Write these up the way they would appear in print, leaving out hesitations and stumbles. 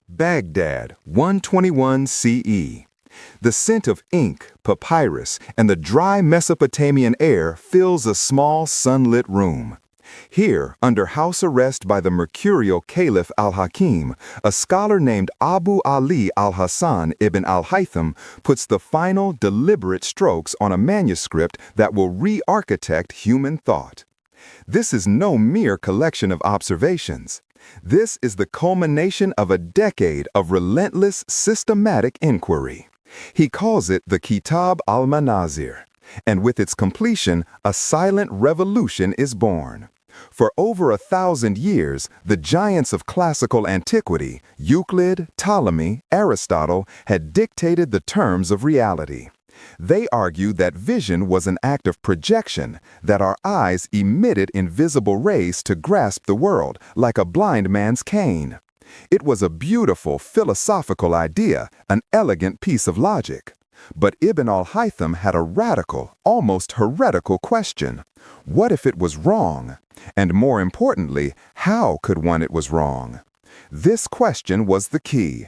Baghdad, 121 CE. The scent of ink, papyrus, and the dry Mesopotamian air fills a small sunlit room. Here, under house arrest by the mercurial Caliph al-Hakim, a scholar named Abu Ali al-Hassan ibn al-Haytham puts the final, deliberate strokes on a manuscript that will re-architect human thought. This is no mere collection of observations. This is the culmination of a decade of relentless, systematic inquiry. He calls it the Kitab al-Manazir, and with its completion, a silent revolution is born. For over 1,000 years, the giants of classical antiquity, Euclid, Ptolemy, Aristotle, had dictated the terms of reality. They argued that vision was an act of projection, that our eyes emitted invisible rays to grasp the world, like a blind man's cane. It was a beautiful philosophical idea, an elegant piece of logic. But Ibn al-Haytham had a radical, almost heretical question. What if it was wrong? And more importantly, how could one it was wrong? This question was the key.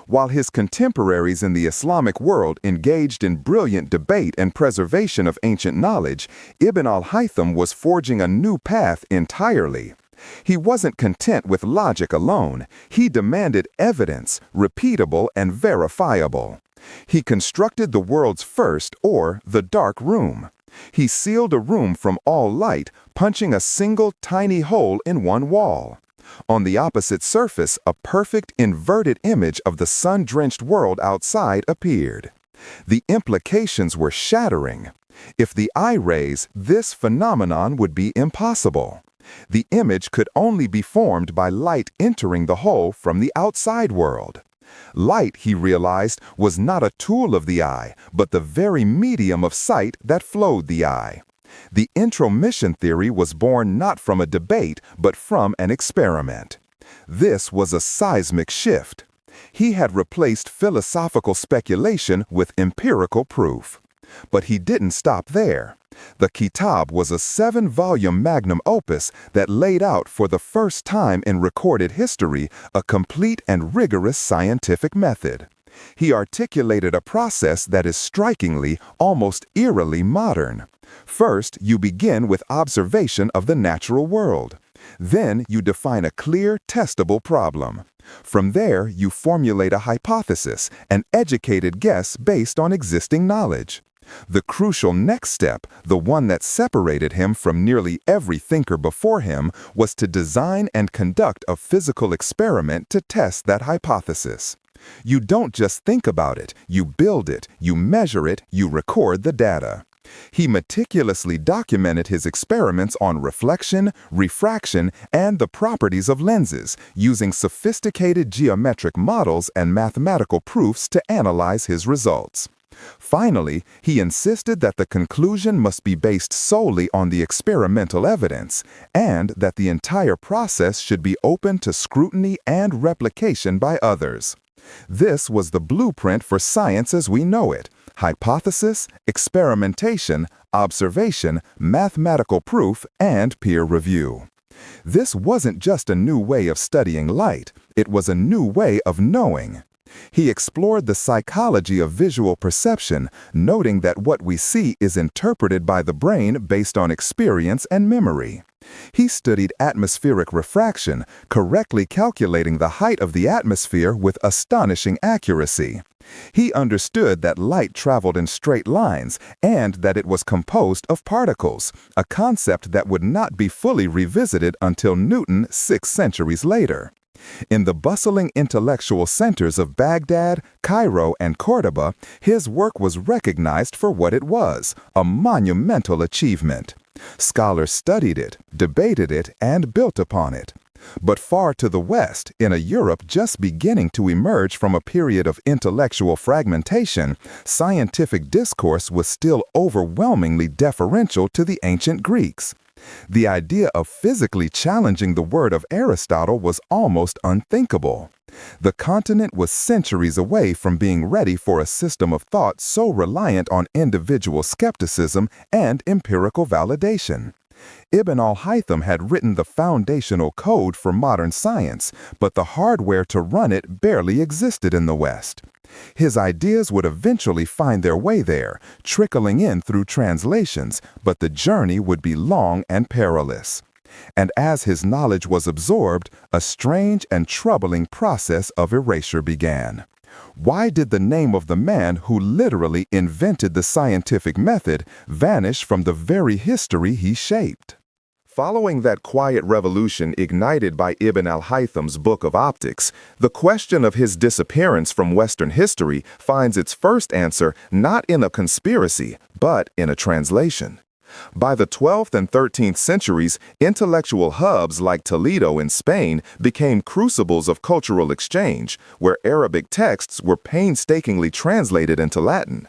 While his contemporaries in the Islamic world engaged in brilliant debate and preservation of ancient knowledge, Ibn al-Haytham was forging a new path entirely. He wasn't content with logic alone. He demanded evidence, repeatable and verifiable. He constructed the world's first, or the dark room. He sealed a room from all light, punching a single tiny hole in one wall. On the opposite surface, a perfect inverted image of the sun-drenched world outside appeared. The implications were shattering. If the eye rays, this phenomenon would be impossible. The image could only be formed by light entering the hole from the outside world. Light, he realized, was not a tool of the eye, but the very medium of sight that flowed the eye. The intromission theory was born not from a debate, but from an experiment. This was a seismic shift. He had replaced philosophical speculation with empirical proof. But he didn't stop there. The Kitab was a 7-volume magnum opus that laid out for the first time in recorded history a complete and rigorous scientific method. He articulated a process that is strikingly, almost eerily modern. First, you begin with observation of the natural world. Then you define a clear, testable problem. From there, you formulate a hypothesis, an educated guess based on existing knowledge. The crucial next step, the one that separated him from nearly every thinker before him, was to design and conduct a physical experiment to test that hypothesis. You don't just think about it, you build it, you measure it, you record the data. He meticulously documented his experiments on reflection, refraction, and the properties of lenses, using sophisticated geometric models and mathematical proofs to analyze his results. Finally, he insisted that the conclusion must be based solely on the experimental evidence, and that the entire process should be open to scrutiny and replication by others. This was the blueprint for science as we know it: hypothesis, experimentation, observation, mathematical proof, and peer review. This wasn't just a new way of studying light, it was a new way of knowing. He explored the psychology of visual perception, noting that what we see is interpreted by the brain based on experience and memory. He studied atmospheric refraction, correctly calculating the height of the atmosphere with astonishing accuracy. He understood that light traveled in straight lines and that it was composed of particles, a concept that would not be fully revisited until Newton 6 centuries later. In the bustling intellectual centers of Baghdad, Cairo, and Cordoba, his work was recognized for what it was: a monumental achievement. Scholars studied it, debated it, and built upon it. But far to the west, in a Europe just beginning to emerge from a period of intellectual fragmentation, scientific discourse was still overwhelmingly deferential to the ancient Greeks. The idea of physically challenging the word of Aristotle was almost unthinkable. The continent was centuries away from being ready for a system of thought so reliant on individual skepticism and empirical validation. Ibn al-Haytham had written the foundational code for modern science, but the hardware to run it barely existed in the West. His ideas would eventually find their way there, trickling in through translations, but the journey would be long and perilous. And as his knowledge was absorbed, a strange and troubling process of erasure began. Why did the name of the man who literally invented the scientific method vanish from the very history he shaped? Following that quiet revolution ignited by Ibn al-Haytham's Book of Optics, the question of his disappearance from Western history finds its first answer not in a conspiracy, but in a translation. By the 12th and 13th centuries, intellectual hubs like Toledo in Spain became crucibles of cultural exchange, where Arabic texts were painstakingly translated into Latin.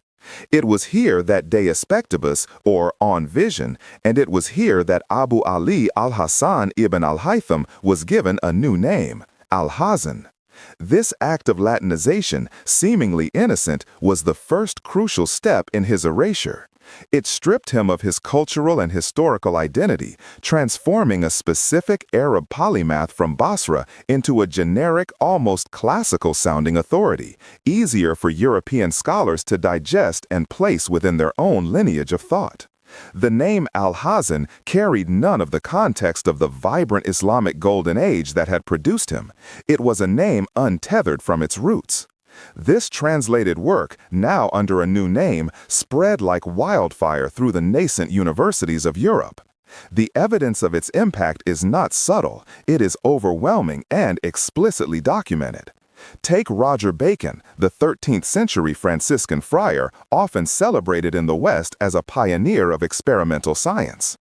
It was here that De Spectibus, or On Vision, and it was here that Abu Ali al-Hasan ibn al-Haytham was given a new name, Al-Hazan. This act of Latinization, seemingly innocent, was the first crucial step in his erasure. It stripped him of his cultural and historical identity, transforming a specific Arab polymath from Basra into a generic, almost classical-sounding authority, easier for European scholars to digest and place within their own lineage of thought. The name Al-Hazan carried none of the context of the vibrant Islamic Golden Age that had produced him. It was a name untethered from its roots. This translated work, now under a new name, spread like wildfire through the nascent universities of Europe. The evidence of its impact is not subtle, it is overwhelming and explicitly documented. Take Roger Bacon, the 13th century Franciscan friar, often celebrated in the West as a pioneer of experimental science.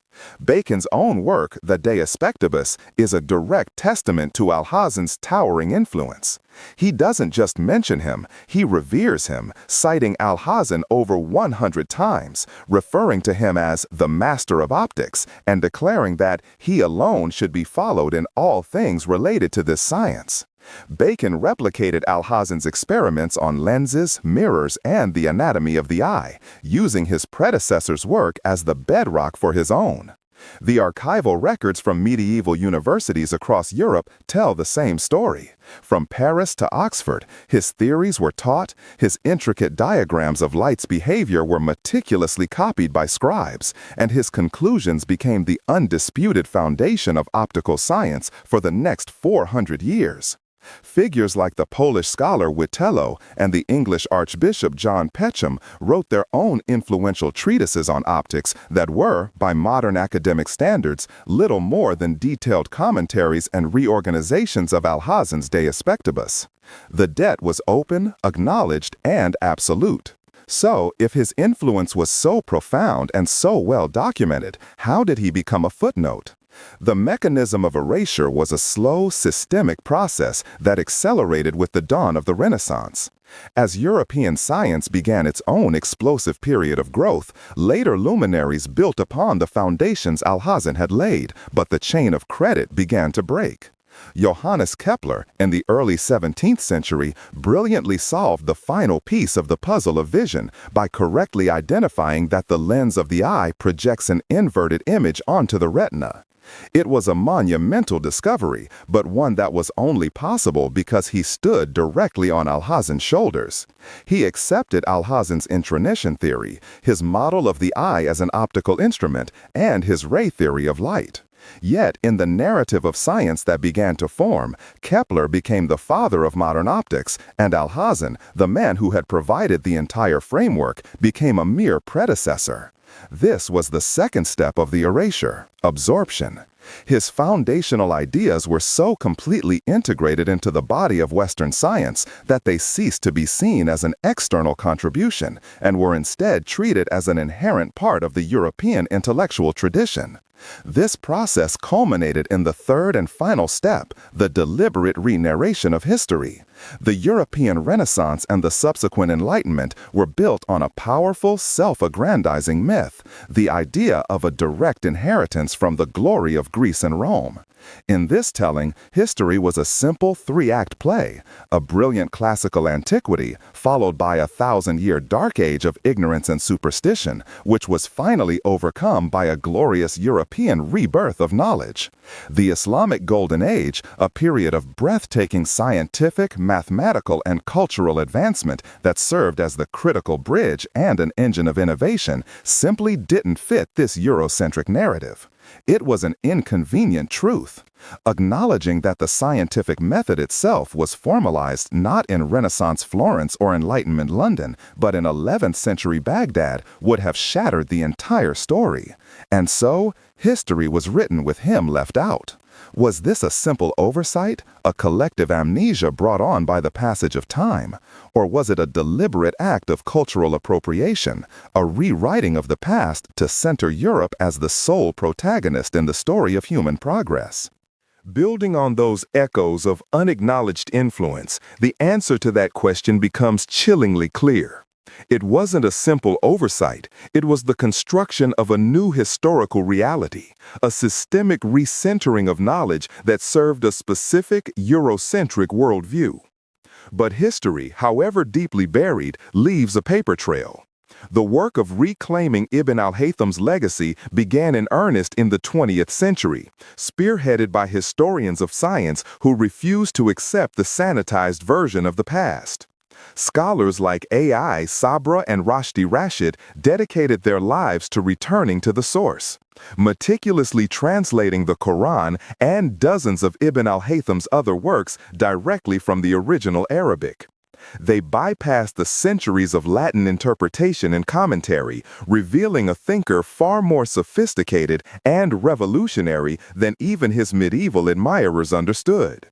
Bacon's own work, the De Spectibus, is a direct testament to Al-Hazan's towering influence. He doesn't just mention him, he reveres him, citing Al-Hazan over 100 times, referring to him as the master of optics, and declaring that he alone should be followed in all things related to this science. Bacon replicated Al-Hazan's experiments on lenses, mirrors, and the anatomy of the eye, using his predecessor's work as the bedrock for his own. The archival records from medieval universities across Europe tell the same story. From Paris to Oxford, his theories were taught, his intricate diagrams of light's behavior were meticulously copied by scribes, and his conclusions became the undisputed foundation of optical science for the next 400 years. Figures like the Polish scholar Witello and the English Archbishop John Peckham wrote their own influential treatises on optics that were, by modern academic standards, little more than detailed commentaries and reorganizations of Al-Hazan's De Spectibus. The debt was open, acknowledged, and absolute. So, if his influence was so profound and so well documented, how did he become a footnote? The mechanism of erasure was a slow, systemic process that accelerated with the dawn of the Renaissance. As European science began its own explosive period of growth, later luminaries built upon the foundations Al-Hazan had laid, but the chain of credit began to break. Johannes Kepler, in the early 17th century, brilliantly solved the final piece of the puzzle of vision by correctly identifying that the lens of the eye projects an inverted image onto the retina. It was a monumental discovery, but one that was only possible because he stood directly on Al-Hazan's shoulders. He accepted Al-Hazan's intronition theory, his model of the eye as an optical instrument, and his ray theory of light. Yet, in the narrative of science that began to form, Kepler became the father of modern optics, and Al-Hazan, the man who had provided the entire framework, became a mere predecessor. This was the second step of the erasure, absorption. His foundational ideas were so completely integrated into the body of Western science that they ceased to be seen as an external contribution and were instead treated as an inherent part of the European intellectual tradition. This process culminated in the third and final step, the deliberate re-narration of history. The European Renaissance and the subsequent Enlightenment were built on a powerful, self-aggrandizing myth, the idea of a direct inheritance from the glory of Greece and Rome. In this telling, history was a simple three-act play, a brilliant classical antiquity, followed by a 1,000-year dark age of ignorance and superstition, which was finally overcome by a glorious European rebirth of knowledge. The Islamic Golden Age, a period of breathtaking scientific, mathematical, and cultural advancement that served as the critical bridge and an engine of innovation, simply didn't fit this Eurocentric narrative. It was an inconvenient truth, acknowledging that the scientific method itself was formalized not in Renaissance Florence or Enlightenment London, but in 11th century Baghdad would have shattered the entire story. And so, history was written with him left out. Was this a simple oversight, a collective amnesia brought on by the passage of time? Or was it a deliberate act of cultural appropriation, a rewriting of the past to center Europe as the sole protagonist in the story of human progress? Building on those echoes of unacknowledged influence, the answer to that question becomes chillingly clear. It wasn't a simple oversight, it was the construction of a new historical reality, a systemic recentering of knowledge that served a specific Eurocentric worldview. But history, however deeply buried, leaves a paper trail. The work of reclaiming Ibn al-Haytham's legacy began in earnest in the 20th century, spearheaded by historians of science who refused to accept the sanitized version of the past. Scholars like A.I. Sabra and Rashdi Rashid dedicated their lives to returning to the source, meticulously translating the Quran and dozens of Ibn al-Haytham's other works directly from the original Arabic. They bypassed the centuries of Latin interpretation and commentary, revealing a thinker far more sophisticated and revolutionary than even his medieval admirers understood.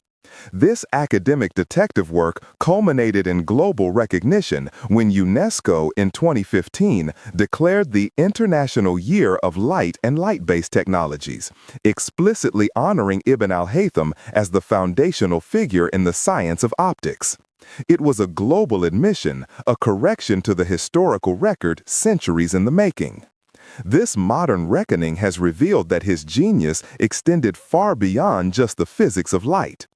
This academic detective work culminated in global recognition when UNESCO in 2015 declared the International Year of Light and Light-Based Technologies, explicitly honoring Ibn al-Haytham as the foundational figure in the science of optics. It was a global admission, a correction to the historical record centuries in the making. This modern reckoning has revealed that his genius extended far beyond just the physics of light.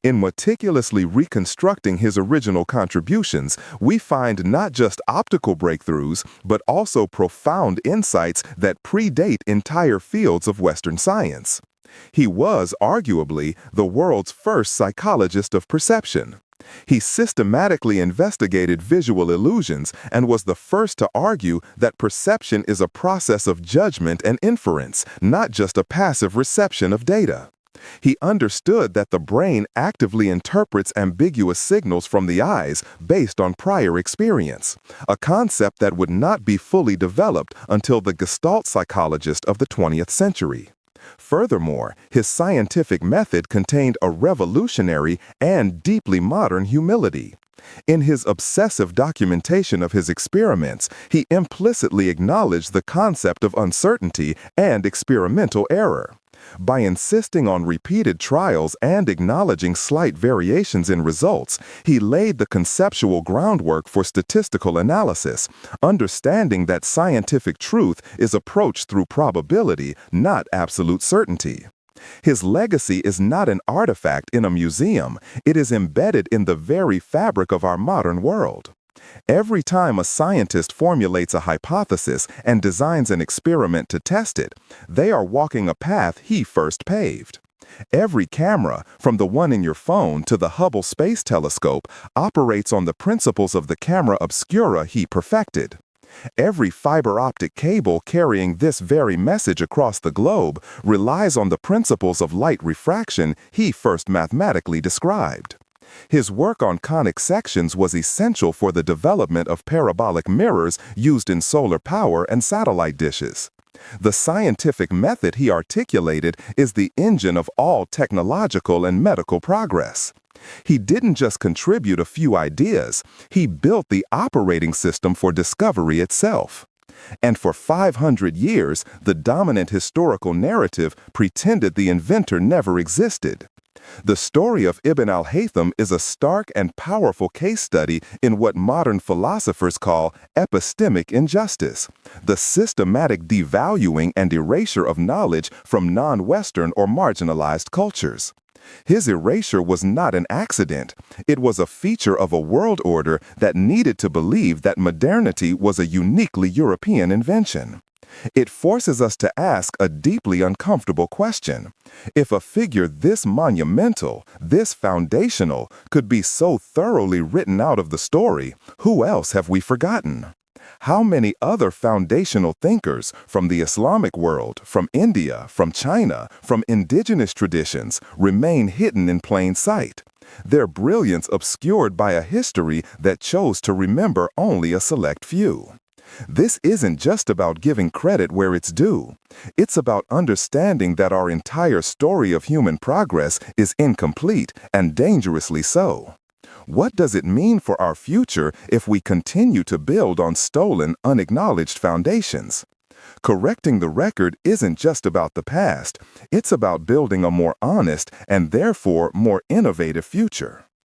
In meticulously reconstructing his original contributions, we find not just optical breakthroughs, but also profound insights that predate entire fields of Western science. He was, arguably, the world's first psychologist of perception. He systematically investigated visual illusions and was the first to argue that perception is a process of judgment and inference, not just a passive reception of data. He understood that the brain actively interprets ambiguous signals from the eyes based on prior experience, a concept that would not be fully developed until the Gestalt psychologist of the 20th century. Furthermore, his scientific method contained a revolutionary and deeply modern humility. In his obsessive documentation of his experiments, he implicitly acknowledged the concept of uncertainty and experimental error. By insisting on repeated trials and acknowledging slight variations in results, he laid the conceptual groundwork for statistical analysis, understanding that scientific truth is approached through probability, not absolute certainty. His legacy is not an artifact in a museum, it is embedded in the very fabric of our modern world. Every time a scientist formulates a hypothesis and designs an experiment to test it, they are walking a path he first paved. Every camera, from the one in your phone to the Hubble Space Telescope, operates on the principles of the camera obscura he perfected. Every fiber optic cable carrying this very message across the globe relies on the principles of light refraction he first mathematically described. His work on conic sections was essential for the development of parabolic mirrors used in solar power and satellite dishes. The scientific method he articulated is the engine of all technological and medical progress. He didn't just contribute a few ideas, he built the operating system for discovery itself. And for 500 years, the dominant historical narrative pretended the inventor never existed. The story of Ibn al-Haytham is a stark and powerful case study in what modern philosophers call epistemic injustice, the systematic devaluing and erasure of knowledge from non-Western or marginalized cultures. His erasure was not an accident. It was a feature of a world order that needed to believe that modernity was a uniquely European invention. It forces us to ask a deeply uncomfortable question. If a figure this monumental, this foundational, could be so thoroughly written out of the story, who else have we forgotten? How many other foundational thinkers from the Islamic world, from India, from China, from indigenous traditions remain hidden in plain sight? Their brilliance obscured by a history that chose to remember only a select few. This isn't just about giving credit where it's due. It's about understanding that our entire story of human progress is incomplete and dangerously so. What does it mean for our future if we continue to build on stolen, unacknowledged foundations? Correcting the record isn't just about the past. It's about building a more honest and therefore more innovative future.